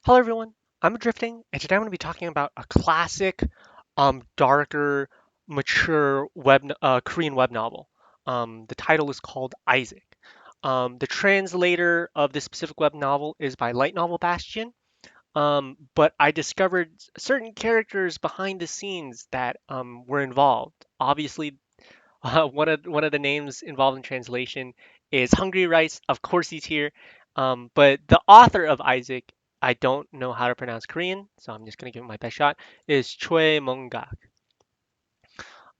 Hello everyone, I'm Drifting, and today I'm going to be talking about a classic, darker, mature Korean web novel. The title is called Isaac. The translator of this specific web novel is by Light Novel Bastion, but I discovered certain characters behind the scenes that were involved. Obviously, one of the names involved in translation is Hungry Rice. Of course, he's here. But the author of Isaac, I don't know how to pronounce Korean, so I'm just gonna give it my best shot. Is Choi Mong-gak.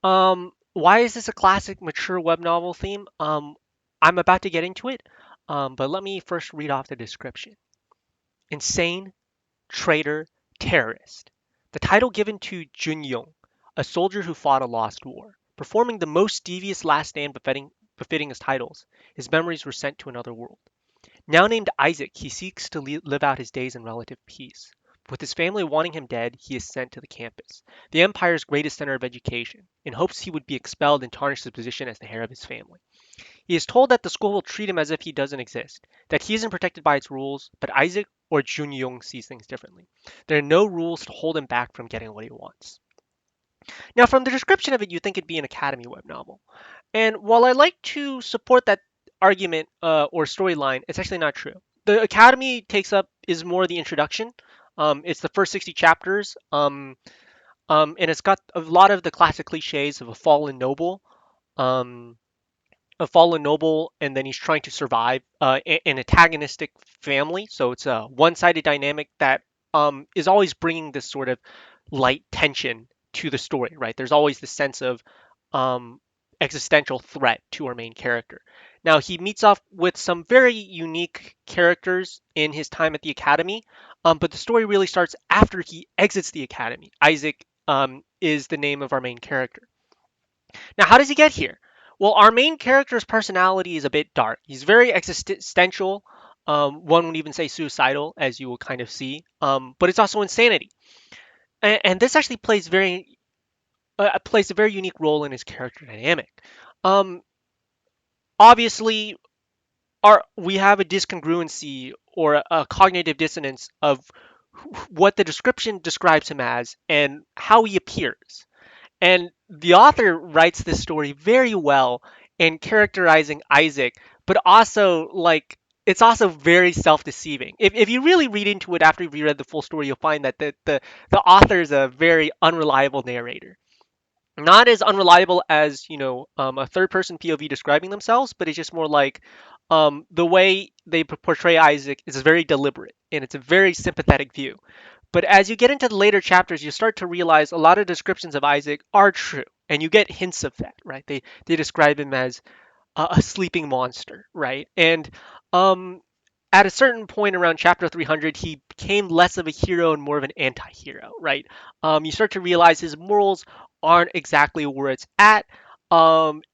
Why is this a classic mature web novel theme? I'm about to get into it, but let me first read off the description. Insane, traitor, terrorist. The title given to Jun-young, a soldier who fought a lost war. Performing the most devious last stand befitting his titles, his memories were sent to another world. Now named Isaac, he seeks to live out his days in relative peace. With his family wanting him dead, he is sent to the campus, the Empire's greatest center of education, in hopes he would be expelled and tarnish his position as the heir of his family. He is told that the school will treat him as if he doesn't exist, that he isn't protected by its rules, but Isaac or Jun-young sees things differently. There are no rules to hold him back from getting what he wants. Now, from the description of it, you think it'd be an Academy web novel. And while I like to support that argument or storyline, it's actually not true. The Academy takes up is more the introduction. It's the first 60 chapters, and it's got a lot of the classic cliches of um, a fallen noble, and then he's trying to survive an antagonistic family. So it's a one-sided dynamic that is always bringing this sort of light tension to the story, right? There's always this sense of um, existential threat to our main character. Now, he meets up with some very unique characters in his time at the academy, but the story really starts after he exits the academy. Isaac is the name of our main character. Now, how does he get here? Well, our main character's personality is a bit dark. He's very existential. One would even say suicidal, as you will kind of see. But it's also insanity, and this actually plays a very unique role in his character dynamic. Um, Obviously, we have a discongruency or a cognitive dissonance of what the description describes him as and how he appears. And the author writes this story very well in characterizing Isaac, but also like it's also very self-deceiving. If you really read into it after you've read the full story, you'll find that the author is a very unreliable narrator. Not as unreliable as a third-person POV describing themselves, but it's just more like the way they portray Isaac is very deliberate and it's a very sympathetic view. But as you get into the later chapters, you start to realize a lot of descriptions of Isaac are true, and you get hints of that, right? They describe him as a sleeping monster, right? And um, at a certain point around chapter 300, he became less of a hero and more of an anti-hero, right? You start to realize his morals aren't exactly where it's at.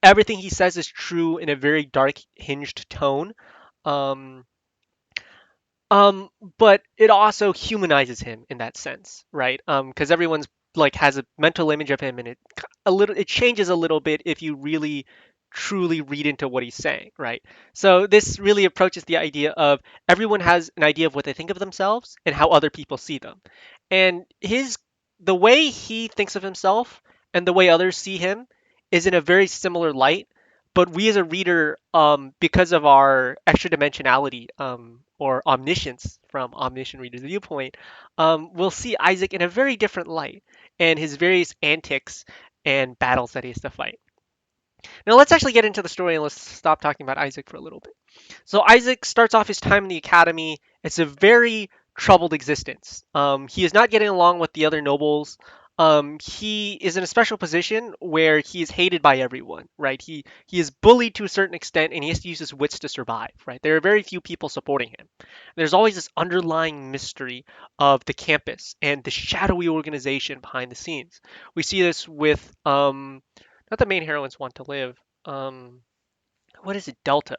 Everything he says is true in a very dark, hinged tone. Um, um, but it also humanizes him in that sense, right? Because everyone's like has a mental image of him, and it changes a little bit if you really truly read into what he's saying, right? So this really approaches the idea of everyone has an idea of what they think of themselves and how other people see them, and the way he thinks of himself and the way others see him is in a very similar light, but we as a reader, because of our extra dimensionality or omniscience from omniscient reader's viewpoint, will see Isaac in a very different light and his various antics and battles that he has to fight. Now let's actually get into the story and let's stop talking about Isaac for a little bit. So Isaac starts off his time in the academy. It's a very troubled existence. He is not getting along with the other nobles. He is in a special position where he is hated by everyone, right? He is bullied to a certain extent, and he has to use his wits to survive, right? There are very few people supporting him. There's always this underlying mystery of the campus and the shadowy organization behind the scenes. We see this with not the main heroines want to live. What is it? Delta.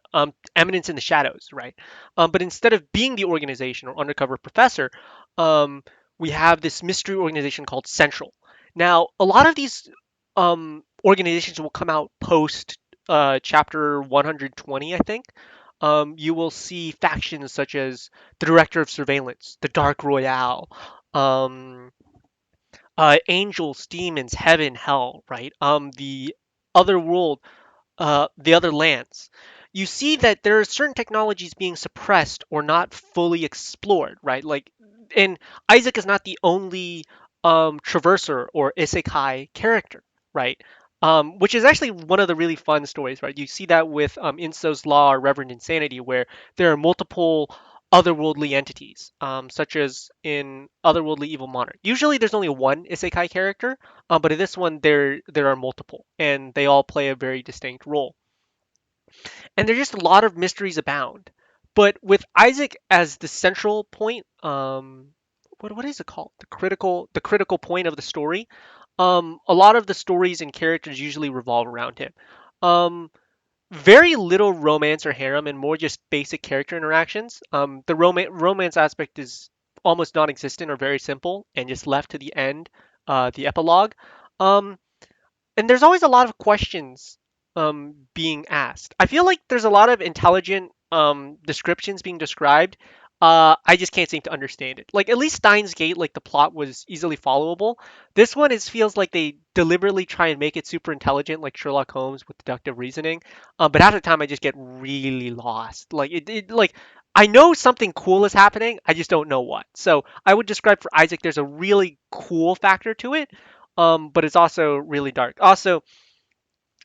Eminence in the Shadows, right? But instead of being the organization or undercover professor, um, we have this mystery organization called Central. Now, a lot of these organizations will come out post chapter 120, I think. You will see factions such as the Director of Surveillance, the Dark Royale, um, angels, demons, heaven, hell, right? The other world, the other lands, you see that there are certain technologies being suppressed or not fully explored, right? Like, and Isaac is not the only traverser or isekai character, right? Which is actually one of the really fun stories, right? You see that with Inso's Law or Reverend Insanity, where there are multiple otherworldly entities, such as in Otherworldly Evil Monarch. Usually, there's only one isekai character, but in this one, there are multiple, and they all play a very distinct role. And there's just a lot of mysteries abound. But with Isaac as the central point, what is it called? The critical point of the story. A lot of the stories and characters usually revolve around him. Um, Very little romance or harem, and more just basic character interactions. The romance aspect is almost non-existent or very simple, and just left to the end, the epilogue. Um, and there's always a lot of questions being asked. I feel like there's a lot of intelligent descriptions being described. I just can't seem to understand it. Like at least Steins Gate, like the plot was easily followable. This one is feels like they deliberately try and make it super intelligent, like Sherlock Holmes with deductive reasoning. But half the time I just get really lost. Like I know something cool is happening, I just don't know what. So I would describe for Isaac, there's a really cool factor to it, but it's also really dark. Also,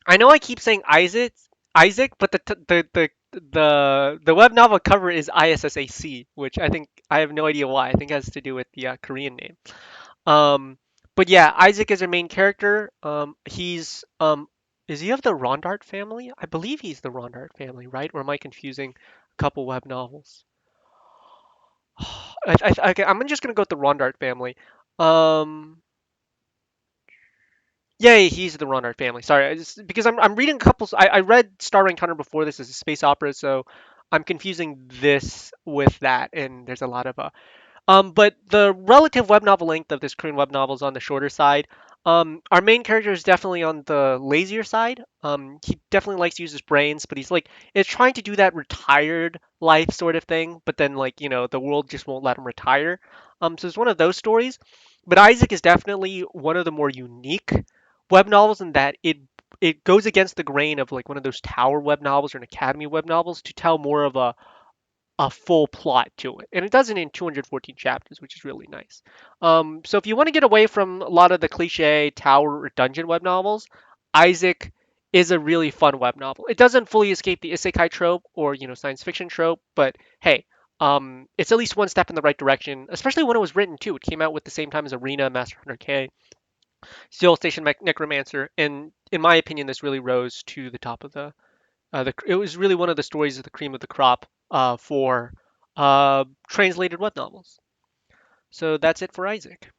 I know I keep saying Isaac, but the web novel cover is ISSAC, which I think I have no idea why. I think it has to do with the Korean name. Um, but yeah, Isaac is our main character. He's is he of the Rondart family? I believe he's the Rondart family, right? Or am I confusing a couple web novels? Okay, I'm just gonna go with the Rondart family. Um, Yeah, he's the Ronard family. Sorry, because I'm reading a couple. I read Star Encounter before this as a space opera, so I'm confusing this with that. And there's a lot of but the relative web novel length of this Korean web novel is on the shorter side. Our main character is definitely on the lazier side. He definitely likes to use his brains, but he's like is trying to do that retired life sort of thing. But then the world just won't let him retire. So it's one of those stories. But Isaac is definitely one of the more unique web novels in that it goes against the grain of like one of those tower web novels or an academy web novels to tell more of a full plot to it. And it does it in 214 chapters, which is really nice. So if you want to get away from a lot of the cliche tower or dungeon web novels, Isaac is a really fun web novel. It doesn't fully escape the isekai trope or science fiction trope, but hey, it's at least one step in the right direction, especially when it was written too. It came out with the same time as Arena, Master Hunter K, Steel Station Necromancer, and in my opinion, this really rose to the top of it was really one of the stories of the cream of the crop for translated web novels. So that's it for Isaac.